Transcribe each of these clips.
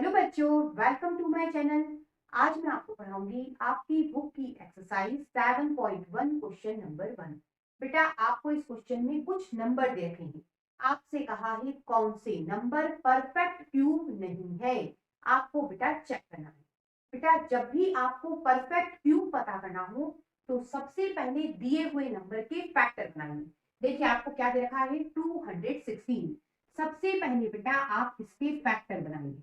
Hello बच्चों, welcome to my channel. आज मैं आपको पढ़ाऊंगी आपकी बुक की एक्सरसाइज 7.1 क्वेश्चन नंबर 1। बेटा आपको इस क्वेश्चन में कुछ नंबर दे रखे हैं। आपसे कहा है कौन से नंबर परफेक्ट क्यूब नहीं है। आपको बेटा चेक करना है। बेटा जब भी आपको परफेक्ट क्यूब पता करना हो तो सबसे पहले दिए हुए नंबर के फैक्टर बनाइए। देखिए आपको क्या दे रखा है 216। सबसे पहले बेटा आप इसके फैक्टर बनाइए।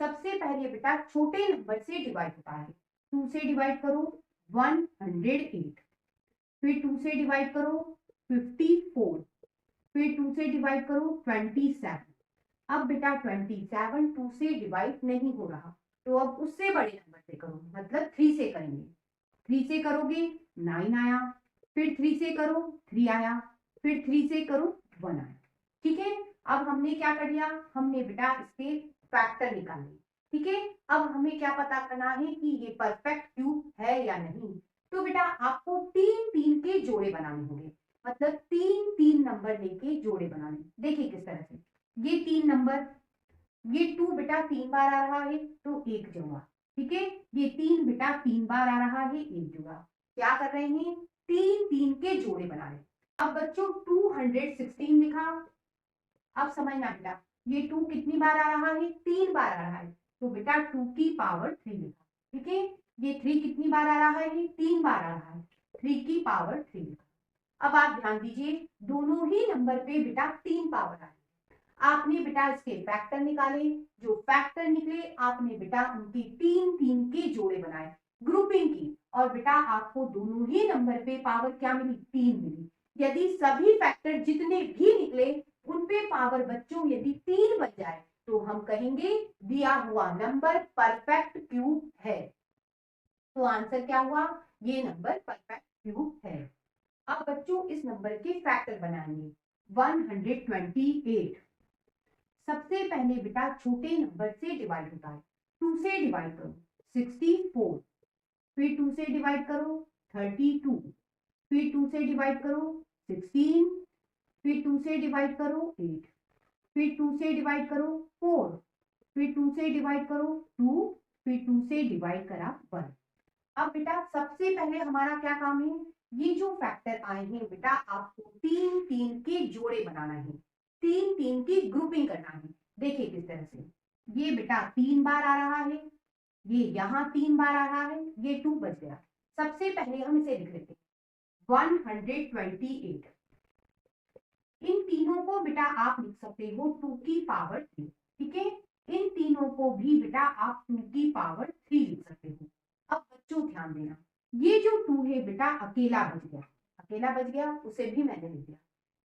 सबसे पहले बेटा छोटे नंबर से डिवाइड होता है। 2 से डिवाइड करो 108, फिर 2 से डिवाइड करो 54, फिर 2 से डिवाइड करो 27। अब बेटा 27 2 से डिवाइड नहीं हो रहा, तो अब उससे बड़े नंबर से करो, मतलब 3 से करेंगे। 3 से करोगे 9 आया, फिर 3 से करो 3 आया, फिर 3 से करो 1 आया। ठीक है, अब हमने क्या कर लिया, हमने बेटा इसके फैक्टर निकाले। ठीक है, अब हमें क्या पता करना है कि ये परफेक्ट क्यूब है या नहीं। तो बेटा आपको 3 के जोड़े बनाने होंगे, मतलब 3 नंबर लेके जोड़े बनाने। देखिए किस तरह से, ये 3 नंबर, ये 2 बेटा 3 बार आ रहा है तो एक जोड़ा। ठीक है, ये 3 बेटा 3 बार आ रहा है, एक जोड़ा। क्या कर रहे हैं, 3 के जोड़े बना रहे हैं। अब बच्चों 216 लिखा। अब समझना बेटा, ये 2 कितनी बार आ रहा है, 3 बार आ रहा है, तो बेटा 2 की पावर 3 लिखा। ठीक है, ये 3 कितनी बार आ रहा है, 3 बार आ रहा है, 3 की पावर 3 लिखा। अब आप ध्यान दीजिए, दोनों ही नंबर पे बेटा 3 पावर आ रही है। आपने बेटा इसके फैक्टर निकाले, जो फैक्टर निकले आपने बेटा उनकी 3 के जोड़े बनाए, ग्रुपिंग की, और बेटा आपको दोनों ही नंबर पे पावर क्या मिली, 3 मिली। यदि सभी फैक्टर जितने भी निकले उन पे पावर बच्चों यदि 3 बन जाए तो हम कहेंगे दिया हुआ नंबर परफेक्ट क्यूब है। तो आंसर क्या हुआ, ये नंबर परफेक्ट क्यूब है। अब बच्चों इस नंबर के फैक्टर बनाएंगे। 128 सबसे पहले बेटा छोटे नंबर से डिवाइड होता है। 2 से डिवाइड करो 64, फिर 2 से डिवाइड करो 32, फिर 2 से डिवाइड करो 16, फिर 2 से डिवाइड करो 8, फिर 2 से डिवाइड करो 4, फिर 2 से डिवाइड करो 2, फिर 2 से डिवाइड करा 1। अब बेटा सबसे पहले हमारा क्या काम है, ये जो फैक्टर आए हैं बेटा आपको 3 के जोड़े बनाना है, 3 की ग्रुपिंग करना है। देखिए किस तरह से, ये बेटा 3 बार आ रहा है, ये यहाँ 3 बार आ रहा है, ये 2 बच गया। सबसे पहले हम इसे लिख लेते हैं 128। इन तीनों को बेटा आप लिख सकते हो 2 की पावर 3। ठीक है, इन तीनों को भी बेटा आप 2 की पावर 3 लिख सकते हो। अब बच्चों ध्यान देना, ये जो 2 है बेटा अकेला बच गया, अकेला बच गया, उसे भी मैंने लिख दिया।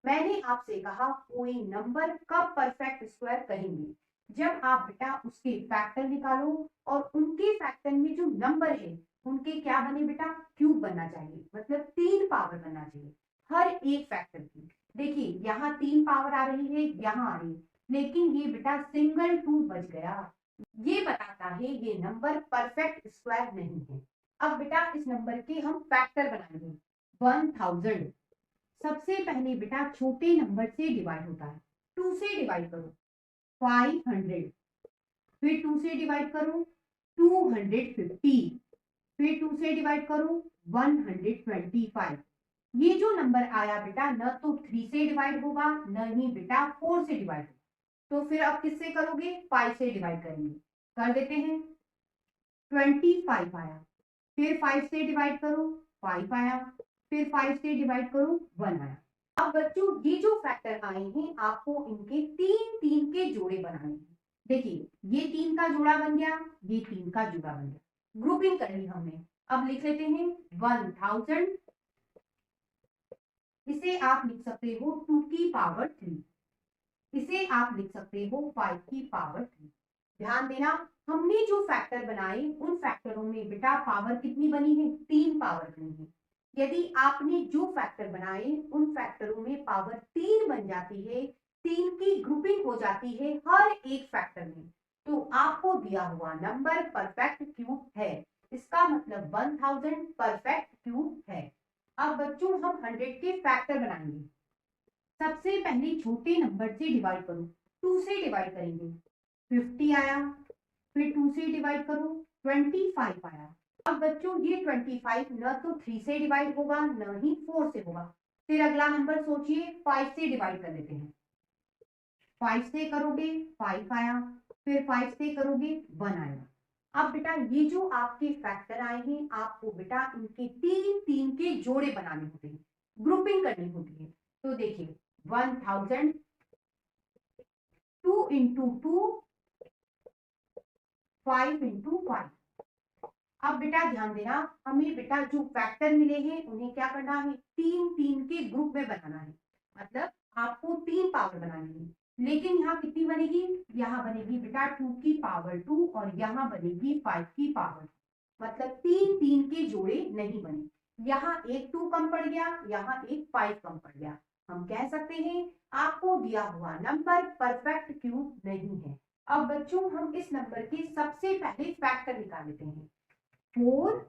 मैंने आपसे कहा कोई नंबर कब परफेक्ट स्क्वायर कहेंगे, जब आप बेटा उसके फैक्टर निकालो और उनके फैक्टर में जो नंबर है उनके क्या बने बेटा, क्यूब बनना चाहिए, मतलब 3 पावर बनना चाहिए हर एक फैक्टर की। देखिए यहाँ 3 पावर आ रही है, यहाँ आ रही है, लेकिन ये बेटा सिंगल 2 बच गया। ये बताता है ये नंबर परफेक्ट स्क्वायर नहीं है। अब बेटा इस नंबर के हम फैक्टर बनाएंगे। 1000 सबसे पहले बेटा छोटे नंबर से डिवाइड होता है। 2 से डिवाइड करो 500, फिर 2 से डिवाइड करो 250, फिर 2 से डिवाइड करो 125। ये जो नंबर आया बेटा न तो 3 से डिवाइड होगा न ही बेटा 4 से डिवाइड होगा, तो फिर अब किससे करोगे, 5 से डिवाइड करेंगे। कर देते हैं 25 आया, फिर 5 से डिवाइड करो 5 आया, फिर 5 से डिवाइड करो 1 आया। अब बच्चों ये जो फैक्टर आए हैं आपको इनके 3 के जोड़े बनाने हैं। देखिए ये 3 का जोड़ा बन गया, ये 3 का जोड़ा बन गया, ग्रुपिंग कर ली हमने। अब लिख लेते हैं 1000, इसे आप लिख सकते हो 2 की पावर 3, इसे आप लिख सकते हो 5 की पावर 3। ध्यान देना, हमने जो फैक्टर बनाए उन फैक्टरों में बेटा पावर कितनी बनी है, 3 पावर बनी है। यदि आपने जो फैक्टर बनाए उन फैक्टरों में पावर 3 बन जाती है, 3 की ग्रुपिंग हो जाती है हर एक फैक्टर में, तो आपको दिया हुआ नंबर परफेक्ट क्यूब है। इसका मतलब 1000 परफेक्ट क्यूब है। अब बच्चों हम 100 के फैक्टर बनाएंगे। सबसे पहले छोटे नंबर से डिवाइड करो, 2 से डिवाइड करेंगे 50 आया, फिर 2 से डिवाइड करो 25 आया। अब बच्चों ये 25 न तो 3 से डिवाइड होगा न ही 4 से होगा। फिर अगला नंबर सोचिए 5 से डिवाइड कर लेते हैं। 5 से करोगे 5 आया, फिर 5 से करोगे 1 आएगा। अब बेटा ये जो आपके फैक्टर आए हैं आपको बेटा इनके तीन तीन के जोड़े बनाने होते हैं, ग्रुपिंग करनी होती है। तो देखिए 1000 2 इंटू 2 5 इंटू 5। अब बेटा ध्यान देना, हमें बेटा जो फैक्टर मिले हैं उन्हें क्या करना है, तीन तीन के ग्रुप में बनाना है। मतलब आपको 3 पावर बनानी है। लेकिन यहाँ कितनी बनेगी, यहाँ बनेगी बेटा 2 की पावर 2 और यहाँ बनेगी 5 की पावर। मतलब तीन तीन के जोड़े नहीं बने। यहाँ एक 2 कम पड़ गया, यहाँ एक 5 कम पड़ गया। हम कह सकते हैं आपको दिया हुआ नंबर परफेक्ट क्यूब नहीं है। अब बच्चों हम इस नंबर के सबसे पहले फैक्टर निकाल लेते हैं। 4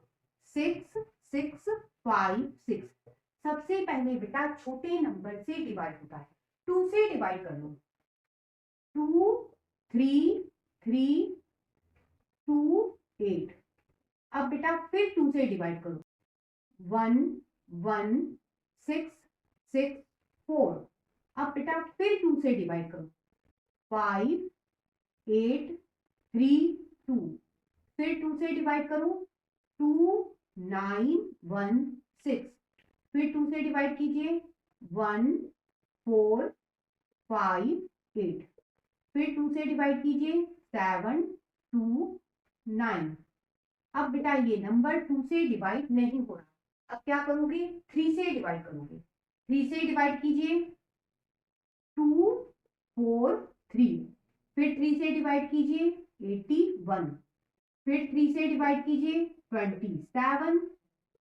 6 6 5 6। सबसे पहले बेटा छोटे नंबर से डिवाइड होता है, 2 से डिवाइड कर लो। 2 3 3 2 8। अब बेटा फिर 2 से डिवाइड करो। 1 1 6 6 4। अब बेटा फिर 2 से डिवाइड करो। 5 8 3 2। फिर 2 से डिवाइड करो। 2 9 1 6। फिर 2 से डिवाइड कीजिए। 1 4 5 8। फिर 2 से डिवाइड कीजिए। 7 2 9। अब बेटा ये नंबर 2 से डिवाइड नहीं हो रहा। अब क्या करोगे, 3 से डिवाइड करोगे। 3 से डिवाइड कीजिए। 2 4 3। फिर 3 से डिवाइड कीजिए 81। फिर 3 से डिवाइड कीजिए 27।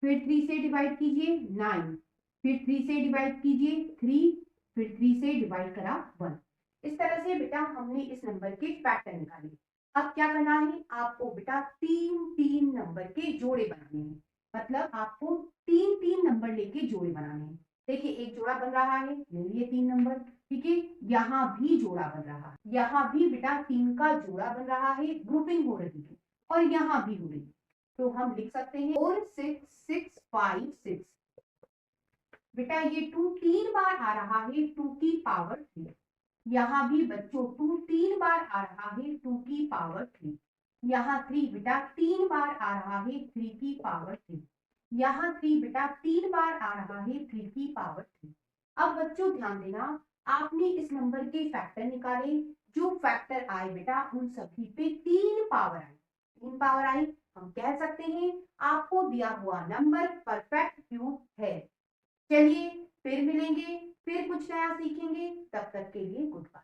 फिर 3 से डिवाइड कीजिए 9। फिर 3 से डिवाइड कीजिए 3। फिर 3 से डिवाइड करा 1। इस तरह से बेटा हमने इस नंबर के फैक्टर निकाले। अब क्या करना है, आपको बेटा तीन तीन नंबर के जोड़े बनाने हैं। मतलब आपको तीन तीन नंबर लेके जोड़े बनाने हैं। देखिए एक जोड़ा बन रहा है, ले लिए 3 नंबर। ठीक है, यहाँ भी जोड़ा बन रहा है, यहाँ भी बेटा 3 का जोड़ा बन रहा है, ग्रुपिंग हो रही है। और यहाँ भी हो रही है। तो हम लिख सकते हैं 4 6 6 5 6। बेटा ये 2 3 बार आ रहा है 2 की पावर 3। यहाँ भी बच्चों 2 3 बार आ रहा है 2 की पावर 3। यहाँ 3 बेटा 3 बार आ रहा है 3 की पावर 3। यहाँ 3 बेटा 3 बार आ रहा है 3 की पावर 3। अब बच्चों ध्यान देना, आपने इस नंबर के फैक्टर निकाले। जो फैक्टर आए बेटा उन सभी पे 3 पावर आई। 3 पावर आई, हम कह सकते हैं आपको दिया हुआ नंबर परफेक्ट क्यूब है। चलिए फिर मिलेंगे, फिर कुछ नया सीखेंगे। तब तक के लिए गुड बाय।